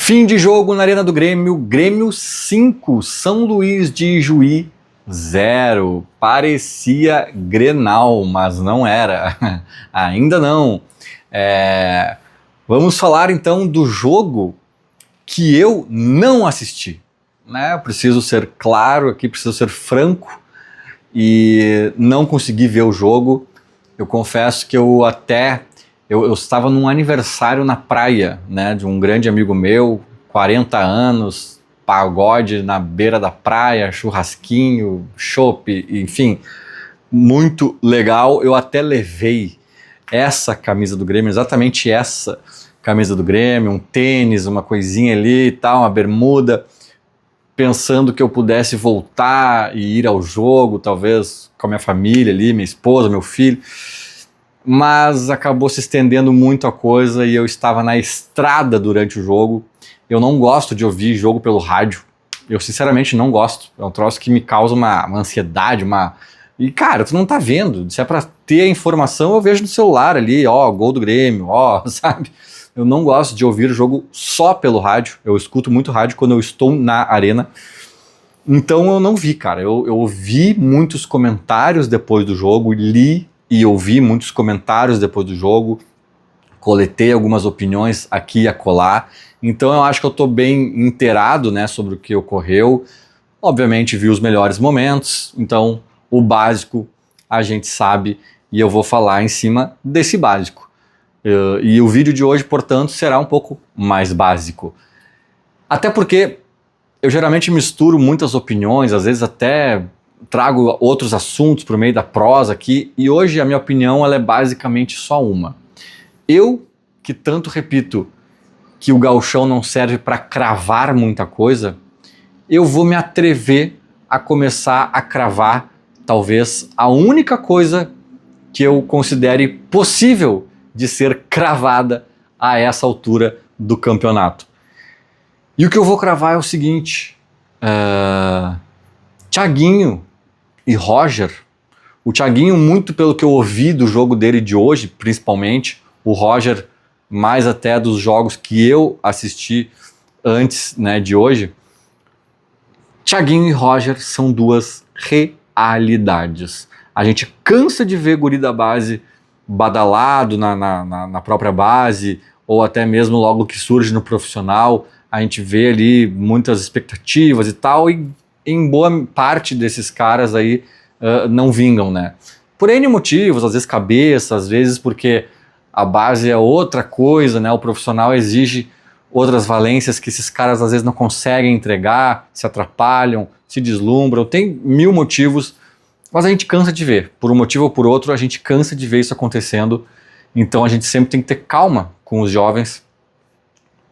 Fim de jogo na Arena do Grêmio, Grêmio 5, São Luís de Ijuí 0. Parecia Grenal, mas não era, ainda não. Vamos falar então do jogo que eu não assisti. Né? Preciso ser claro aqui, preciso ser franco e não consegui ver o jogo. Eu confesso que eu estava num aniversário na praia, né, de um grande amigo meu, 40 anos, pagode na beira da praia, churrasquinho, chopp, enfim, muito legal. Eu até levei essa camisa do Grêmio, exatamente essa camisa do Grêmio, um tênis, uma coisinha ali e tal, uma bermuda, pensando que eu pudesse voltar e ir ao jogo, talvez com a minha família ali, minha esposa, meu filho. Mas acabou se estendendo muito a coisa e eu estava na estrada durante o jogo. Eu não gosto de ouvir jogo pelo rádio. Eu sinceramente não gosto. É um troço que me causa uma ansiedade, E cara, tu não tá vendo. Se é pra ter a informação, eu vejo no celular ali, ó, gol do Grêmio, ó, sabe? Eu não gosto de ouvir o jogo só pelo rádio. Eu escuto muito rádio quando eu estou na arena. Então eu não vi, cara. Eu ouvi muitos comentários depois do jogo, li e ouvi muitos comentários depois do jogo, coletei algumas opiniões aqui e acolá, então eu acho que eu estou bem inteirado, né, sobre o que ocorreu. Obviamente vi os melhores momentos, então o básico a gente sabe e eu vou falar em cima desse básico. E o vídeo de hoje, portanto, será um pouco mais básico. Até porque eu geralmente misturo muitas opiniões, às vezes até trago outros assuntos por meio da prosa aqui, e hoje a minha opinião ela é basicamente só uma. Eu, que tanto repito que o gauchão não serve para cravar muita coisa, eu vou me atrever a começar a cravar talvez a única coisa que eu considere possível de ser cravada a essa altura do campeonato. E o que eu vou cravar é o seguinte: Thiaguinho e Roger. O Thiaguinho, muito pelo que eu ouvi do jogo dele de hoje, principalmente. O Roger, mais até dos jogos que eu assisti antes, né, de hoje. Thiaguinho e Roger são duas realidades. A gente cansa de ver guri da base badalado na própria base, ou até mesmo logo que surge no profissional. A gente vê ali muitas expectativas e tal, e em boa parte desses caras aí não vingam, né? Por N motivos, às vezes cabeça, às vezes porque a base é outra coisa, né? O profissional exige outras valências que esses caras às vezes não conseguem entregar, se atrapalham, se deslumbram, tem mil motivos, mas a gente cansa de ver. Por um motivo ou por outro, a gente cansa de ver isso acontecendo, então a gente sempre tem que ter calma com os jovens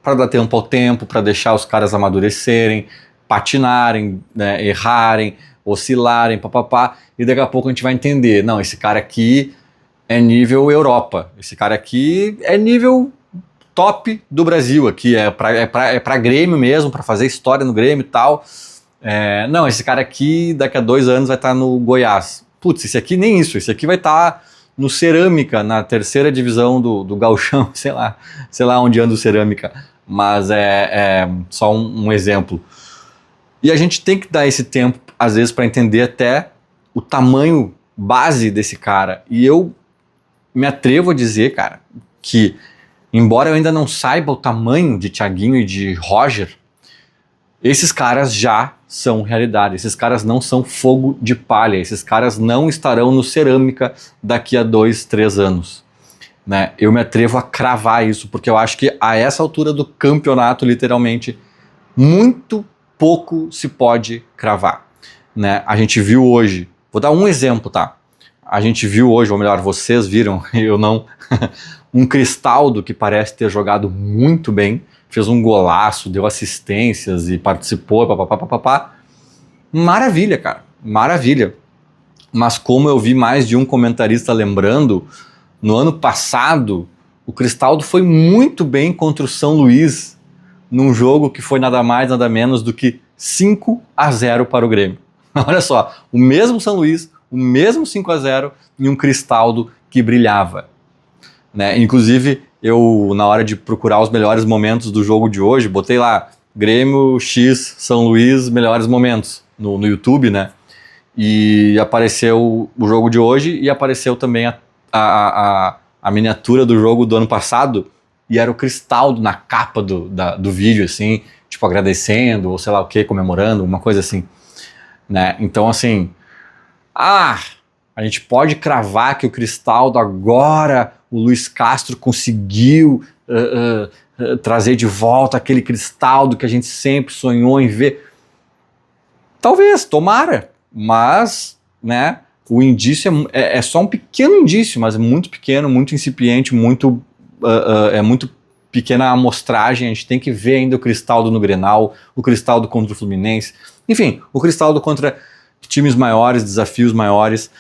para dar tempo ao tempo, para deixar os caras amadurecerem, patinarem, né, errarem, oscilarem, papapá, e daqui a pouco a gente vai entender, não, esse cara aqui é nível Europa, esse cara aqui é nível top do Brasil, aqui é pra Grêmio mesmo, para fazer história no Grêmio e tal. Não, esse cara aqui daqui a 2 anos vai estar no Goiás. Putz, esse aqui nem isso, esse aqui vai estar no Cerâmica, na 3ª divisão do Gauchão, sei lá onde anda o Cerâmica, mas é só um exemplo. E a gente tem que dar esse tempo, às vezes, para entender até o tamanho base desse cara. E eu me atrevo a dizer, cara, que embora eu ainda não saiba o tamanho de Thiaguinho e de Roger, esses caras já são realidade. Esses caras não são fogo de palha. Esses caras não estarão no Cerâmica daqui a 2, 3 anos. Né? Eu me atrevo a cravar isso, porque eu acho que a essa altura do campeonato, literalmente, muito pouco se pode cravar. Né? A gente viu hoje, vou dar um exemplo, tá? A gente viu hoje, ou melhor, vocês viram, eu não, um Cristaldo que parece ter jogado muito bem, fez um golaço, deu assistências e participou, papapá. Maravilha, cara, maravilha. Mas como eu vi mais de um comentarista lembrando, no ano passado, o Cristaldo foi muito bem contra o São Luís, num jogo que foi nada mais, nada menos do que 5-0 para o Grêmio. Olha só, o mesmo São Luís, o mesmo 5-0 e um Cristaldo que brilhava. Né? Inclusive, eu, na hora de procurar os melhores momentos do jogo de hoje, botei lá Grêmio X São Luís melhores momentos no YouTube, né? E apareceu o jogo de hoje e apareceu também a miniatura do jogo do ano passado, e era o Cristaldo na capa do vídeo, assim, tipo agradecendo, ou sei lá o que, comemorando, uma coisa assim, né? Então, assim, a gente pode cravar que o Cristaldo agora, o Luiz Castro conseguiu trazer de volta aquele Cristaldo que a gente sempre sonhou em ver. Talvez, tomara, mas, né, o indício é só um pequeno indício, mas é muito pequeno, muito incipiente, é muito pequena a amostragem. A gente tem que ver ainda o Cristaldo no Grenal, o Cristaldo contra o Fluminense, enfim, o Cristaldo contra times maiores, desafios maiores,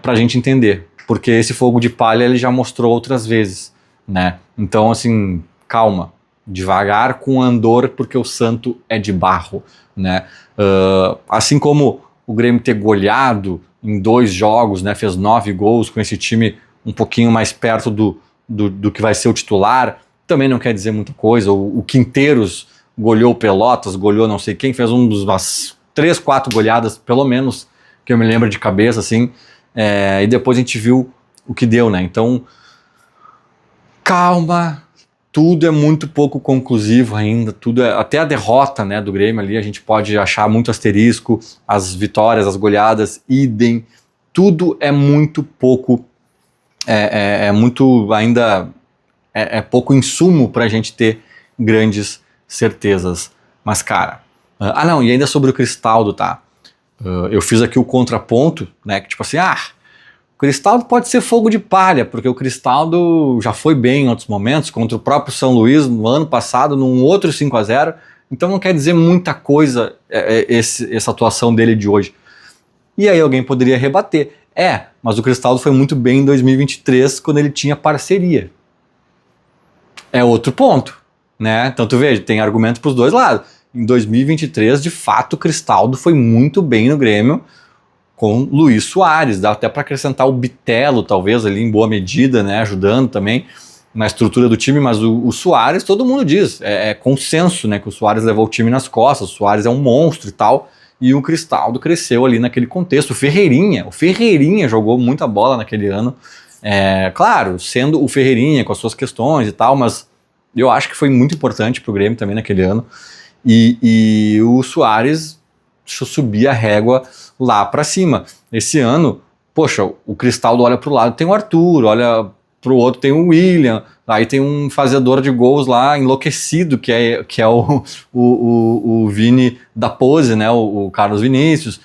pra gente entender, porque esse fogo de palha ele já mostrou outras vezes, né? Então, assim, calma, devagar com andor, porque o santo é de barro, né? Assim como o Grêmio ter goleado em 2 jogos, né? Fez 9 gols com esse time um pouquinho mais perto do que vai ser o titular, também não quer dizer muita coisa. O Quinteiros goleou Pelotas, goleou não sei quem, fez umas 3, 4 goleadas, pelo menos, que eu me lembro de cabeça, assim, e depois a gente viu o que deu, né? Então, calma, tudo é muito pouco conclusivo ainda, até a derrota, né, do Grêmio ali, a gente pode achar muito asterisco, as vitórias, as goleadas, idem, tudo é muito pouco, muito ainda, pouco insumo pra gente ter grandes certezas. Mas, cara, não, e ainda sobre o Cristaldo, tá? Eu fiz aqui o contraponto, né, que tipo assim, o Cristaldo pode ser fogo de palha, porque o Cristaldo já foi bem em outros momentos, contra o próprio São Luís no ano passado, num outro 5-0, então não quer dizer muita coisa essa atuação dele de hoje. E aí alguém poderia rebater, mas o Cristaldo foi muito bem em 2023, quando ele tinha parceria. É outro ponto, né? Então tu veja, tem argumento para os dois lados. Em 2023, de fato, o Cristaldo foi muito bem no Grêmio com Luiz Soares, dá até para acrescentar o Bitelo, talvez, ali em boa medida, né, ajudando também na estrutura do time, mas o Soares, todo mundo diz, é consenso, né, que o Soares levou o time nas costas, o Soares é um monstro e tal, e o Cristaldo cresceu ali naquele contexto. O Ferreirinha jogou muita bola naquele ano, claro, sendo o Ferreirinha com as suas questões e tal, mas eu acho que foi muito importante pro Grêmio também naquele ano, e o Soares subir a régua lá pra cima. Esse ano, poxa, o Cristaldo olha pro lado, tem o Arthur, olha pro outro, tem o William, aí tem um fazedor de gols lá, enlouquecido, que é o Vini da pose, né, o Carlos Vinícius.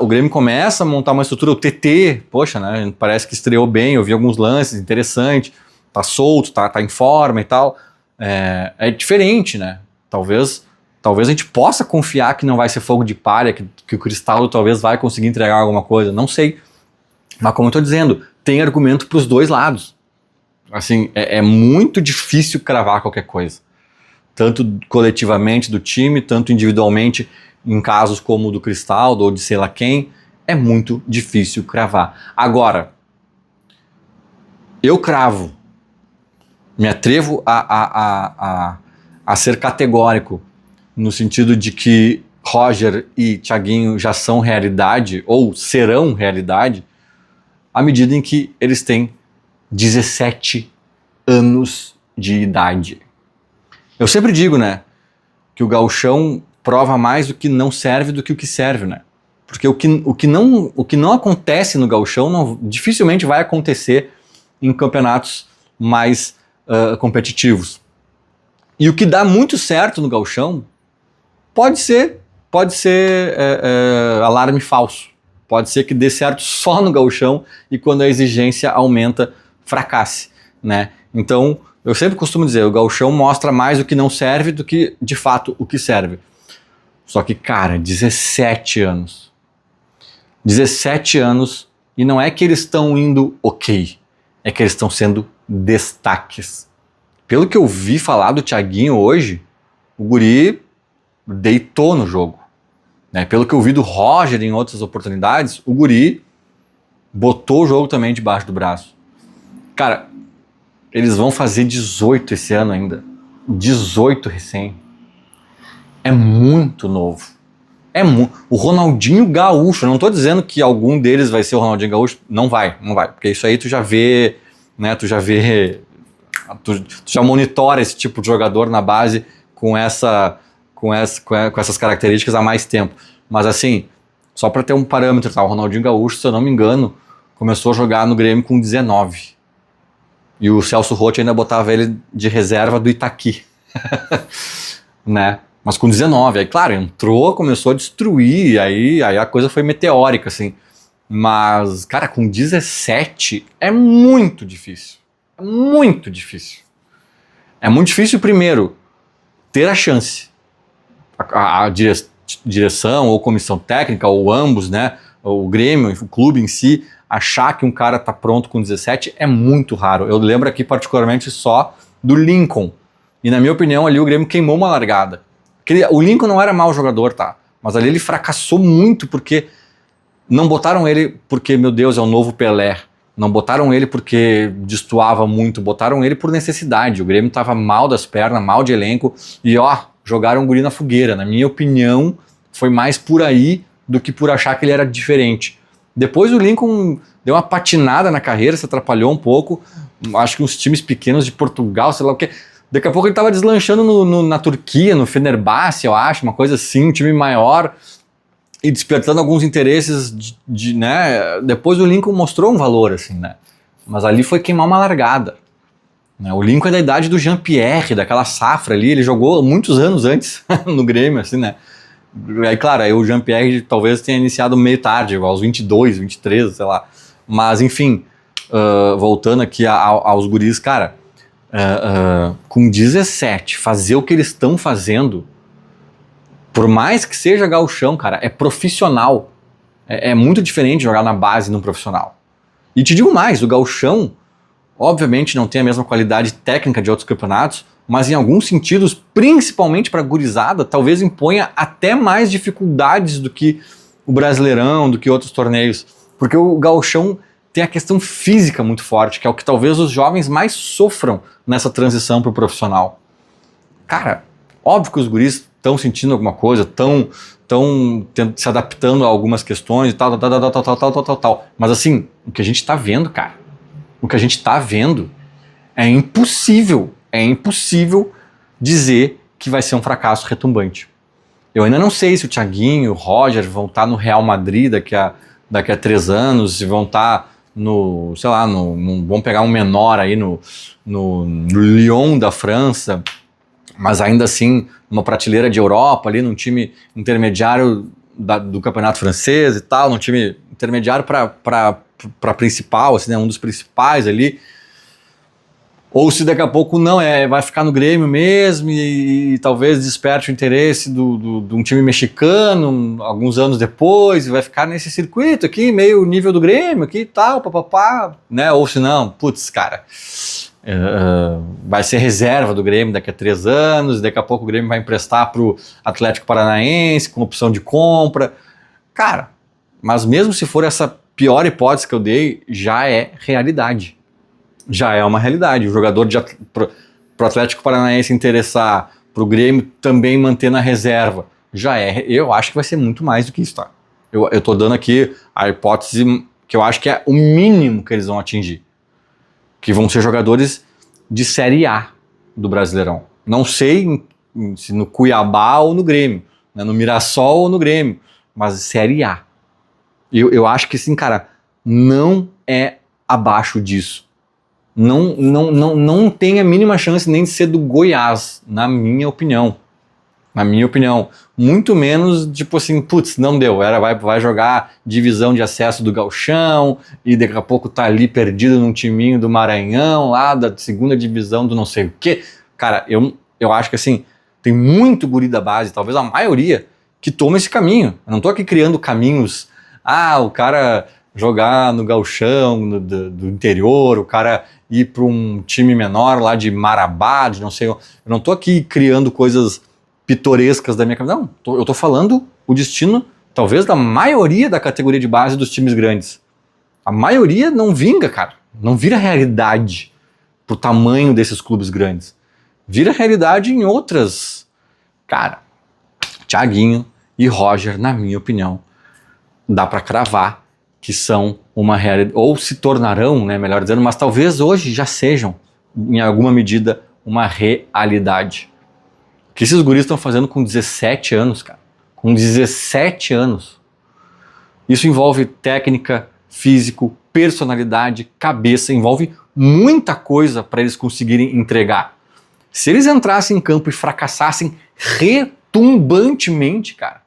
O Grêmio começa a montar uma estrutura, o TT, poxa, né, parece que estreou bem, eu vi alguns lances interessantes, tá solto, tá em forma e tal, é diferente, né, talvez a gente possa confiar que não vai ser fogo de palha, que o Cristaldo talvez vai conseguir entregar alguma coisa, não sei. Mas como eu estou dizendo, tem argumento para os dois lados. Assim, é muito difícil cravar qualquer coisa. Tanto coletivamente do time, tanto individualmente, em casos como o do Cristaldo ou de sei lá quem, é muito difícil cravar. Agora, eu cravo, me atrevo a ser categórico, no sentido de que Roger e Thiaguinho já são realidade, ou serão realidade, à medida em que eles têm 17 anos de idade. Eu sempre digo, né, que o gauchão prova mais o que não serve do que o que serve, né? Porque o que não acontece no gauchão dificilmente vai acontecer em campeonatos mais competitivos. E o que dá muito certo no gauchão pode ser alarme falso. Pode ser que dê certo só no gauchão e quando a exigência aumenta, fracasse, né? Então, eu sempre costumo dizer, o gauchão mostra mais o que não serve do que, de fato, o que serve. Só que, cara, 17 anos. 17 anos e não é que eles estão indo ok, é que eles estão sendo destaques. Pelo que eu vi falar do Thiaguinho hoje, o guri deitou no jogo. Né? Pelo que eu vi do Roger em outras oportunidades, o guri botou o jogo também debaixo do braço. Cara, Eles vão fazer 18 esse ano ainda. 18 recém. É muito novo. O Ronaldinho Gaúcho, eu não tô dizendo que algum deles vai ser o Ronaldinho Gaúcho, não vai, porque isso aí tu já vê, né, tu já monitora esse tipo de jogador na base com essas características há mais tempo. Mas assim, só para ter um parâmetro, tá? O Ronaldinho Gaúcho, se eu não me engano, começou a jogar no Grêmio com 19. E o Celso Roth ainda botava ele de reserva do Itaqui. Né? Mas com 19, aí claro, entrou, começou a destruir, aí a coisa foi meteórica, assim. Mas, cara, com 17 é muito difícil. É muito difícil. É muito difícil, primeiro, ter a chance. A direção ou comissão técnica, ou ambos, né? O Grêmio, o clube em si, achar que um cara tá pronto com 17 é muito raro. Eu lembro aqui particularmente só do Lincoln. E na minha opinião ali o Grêmio queimou uma largada. O Lincoln não era mau jogador, tá? Mas ali ele fracassou muito porque não botaram ele porque, meu Deus, é o novo Pelé. Não botaram ele porque destoava muito, botaram ele por necessidade. O Grêmio tava mal das pernas, mal de elenco e jogaram o guri na fogueira. Na minha opinião, foi mais por aí do que por achar que ele era diferente. Depois o Lincoln deu uma patinada na carreira, se atrapalhou um pouco. Acho que uns times pequenos de Portugal, sei lá o que. Daqui a pouco ele estava deslanchando na Turquia, no Fenerbahçe, eu acho, uma coisa assim, um time maior, e despertando alguns interesses né? Depois o Lincoln mostrou um valor, assim, né? Mas ali foi queimar uma largada. Né? O Lincoln é da idade do Jean-Pierre, daquela safra ali, ele jogou muitos anos antes no Grêmio, assim, né? Aí, claro, aí o Jean-Pierre talvez tenha iniciado meio tarde, aos 22, 23, sei lá. Mas, enfim, voltando aqui aos guris, cara, com 17, fazer o que eles estão fazendo, por mais que seja gauchão, cara, é profissional. É muito diferente jogar na base num profissional. E te digo mais, o gauchão, obviamente não tem a mesma qualidade técnica de outros campeonatos, mas em alguns sentidos, principalmente para a gurizada, talvez imponha até mais dificuldades do que o Brasileirão, do que outros torneios. Porque o gauchão tem a questão física muito forte, que é o que talvez os jovens mais sofram nessa transição para o profissional. Cara, óbvio que os guris estão sentindo alguma coisa, estão se adaptando a algumas questões e tal. Mas assim, o que a gente está vendo, cara, é impossível dizer que vai ser um fracasso retumbante. Eu ainda não sei se o Thiaguinho, o Roger vão estar no Real Madrid daqui a 3 anos, se vão estar vamos pegar um menor aí no Lyon da França, mas ainda assim numa prateleira de Europa, ali num time intermediário do campeonato francês e tal, num time intermediário para principal, assim, né, um dos principais ali. Ou se daqui a pouco não, vai ficar no Grêmio mesmo e talvez desperte o interesse de um time mexicano alguns anos depois e vai ficar nesse circuito aqui, meio nível do Grêmio aqui e tal, papapá, né? Ou se não, putz, cara, vai ser reserva do Grêmio daqui a 3 anos, daqui a pouco o Grêmio vai emprestar pro Atlético Paranaense com opção de compra. Cara, mas mesmo se for essa pior hipótese que eu dei, já é realidade. Já é uma realidade. O jogador pro Atlético Paranaense interessar, pro Grêmio também manter na reserva, eu acho que vai ser muito mais do que isso, tá? Eu tô dando aqui a hipótese que eu acho que é o mínimo que eles vão atingir. Que vão ser jogadores de Série A do Brasileirão. Não sei se no Cuiabá ou no Grêmio, né? No Mirassol ou no Grêmio, mas Série A. Eu acho que sim, cara, não é abaixo disso. Não tem a mínima chance nem de ser do Goiás, na minha opinião. Muito menos, tipo assim, putz, não deu, vai jogar divisão de acesso do Gauchão e daqui a pouco tá ali perdido num timinho do Maranhão, lá da segunda divisão do não sei o quê. Cara, eu acho que assim, tem muito guri da base, talvez a maioria, que toma esse caminho. Eu não tô aqui criando caminhos, o cara jogar no Gauchão, do interior, o cara ir para um time menor lá de Marabá, de não sei, eu não tô aqui criando coisas pitorescas da minha cabeça, não, eu tô falando o destino, talvez, da maioria da categoria de base dos times grandes. A maioria não vinga, cara, não vira realidade. pro tamanho desses clubes grandes. Vira realidade em outras. Cara, Thiaguinho e Roger, na minha opinião, dá para cravar que são uma realidade, ou se tornarão, né, melhor dizendo, mas talvez hoje já sejam, em alguma medida, uma realidade. O que esses guris estão fazendo com 17 anos, cara? Com 17 anos. Isso envolve técnica, físico, personalidade, cabeça, envolve muita coisa para eles conseguirem entregar. Se eles entrassem em campo e fracassassem retumbantemente, cara,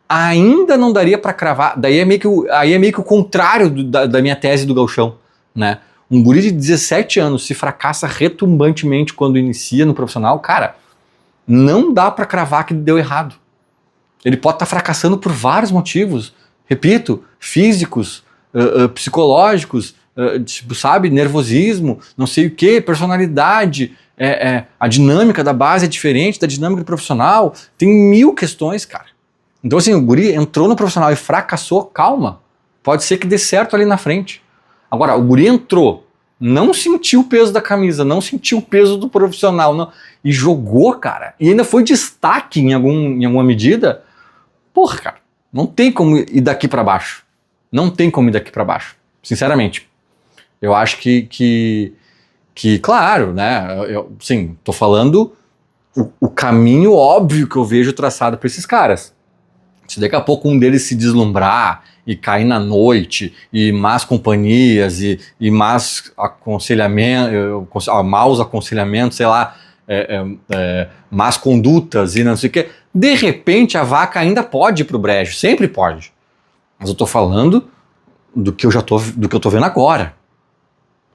ainda não daria para cravar. Daí é meio que o contrário da minha tese do gauchão, né? Um guri de 17 anos se fracassa retumbantemente quando inicia no profissional, cara, não dá para cravar que deu errado. Ele pode estar fracassando por vários motivos, repito, físicos, psicológicos, tipo, sabe, nervosismo, não sei o que, personalidade, a dinâmica da base é diferente da dinâmica do profissional, tem mil questões, cara. Então assim, o guri entrou no profissional e fracassou, calma, pode ser que dê certo ali na frente. Agora, o guri entrou, não sentiu o peso da camisa, não sentiu o peso do profissional, não, e jogou, cara, e ainda foi destaque em alguma medida. Porra, cara, não tem como ir daqui para baixo. Não tem como ir daqui para baixo, sinceramente. Eu acho que claro, né, sim, tô falando o caminho óbvio que eu vejo traçado para esses caras. Se daqui a pouco um deles se deslumbrar e cair na noite, e más companhias, e maus aconselhamentos, sei lá, más condutas e não sei o que, de repente a vaca ainda pode ir pro brejo, sempre pode. Mas eu tô falando do que eu tô vendo agora.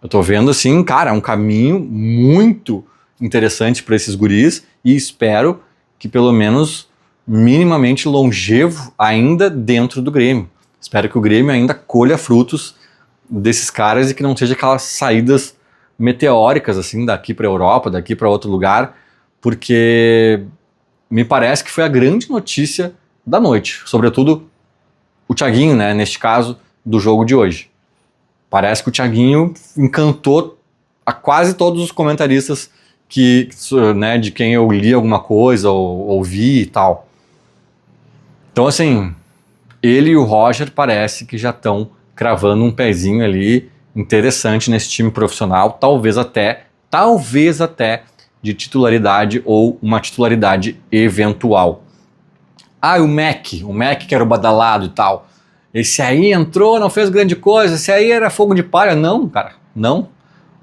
Eu tô vendo assim, cara, um caminho muito interessante para esses guris e espero que pelo menos minimamente longevo ainda dentro do Grêmio. Espero que o Grêmio ainda colha frutos desses caras e que não seja aquelas saídas meteóricas assim daqui para a Europa, daqui para outro lugar, porque me parece que foi a grande notícia da noite, sobretudo o Thiaguinho, né, neste caso, do jogo de hoje. Parece que o Thiaguinho encantou a quase todos os comentaristas né, de quem eu li alguma coisa ou ouvi e tal. Então, assim, ele e o Roger parece que já estão cravando um pezinho ali interessante nesse time profissional, talvez até de titularidade ou uma titularidade eventual. Ah, o Mac que era o badalado e tal. Esse aí entrou, não fez grande coisa, esse aí era fogo de palha. Não, cara, não.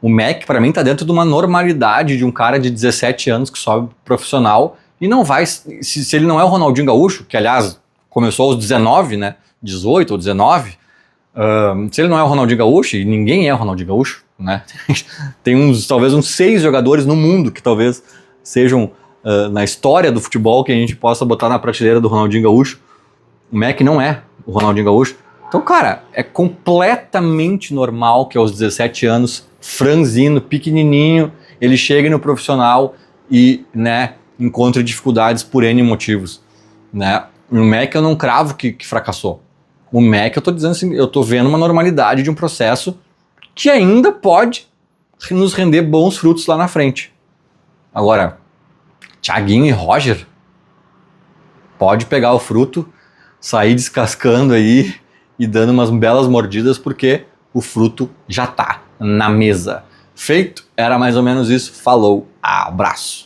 O Mac, pra mim, tá dentro de uma normalidade de um cara de 17 anos que sobe profissional e não vai, se ele não é o Ronaldinho Gaúcho, que aliás começou aos 19, né, 18 ou 19, se ele não é o Ronaldinho Gaúcho, e ninguém é o Ronaldinho Gaúcho, né, tem talvez uns 6 jogadores no mundo que talvez sejam na história do futebol que a gente possa botar na prateleira do Ronaldinho Gaúcho. O Mac não é o Ronaldinho Gaúcho. Então, cara, é completamente normal que aos 17 anos, franzino, pequenininho, ele chegue no profissional e, né, encontre dificuldades por N motivos, né. O Mac eu não cravo que fracassou. O Mac eu tô dizendo assim, eu tô vendo uma normalidade de um processo que ainda pode nos render bons frutos lá na frente. Agora, Thiaguinho e Roger pode pegar o fruto, sair descascando aí e dando umas belas mordidas, porque o fruto já tá na mesa. Feito? Era mais ou menos isso. Falou, abraço.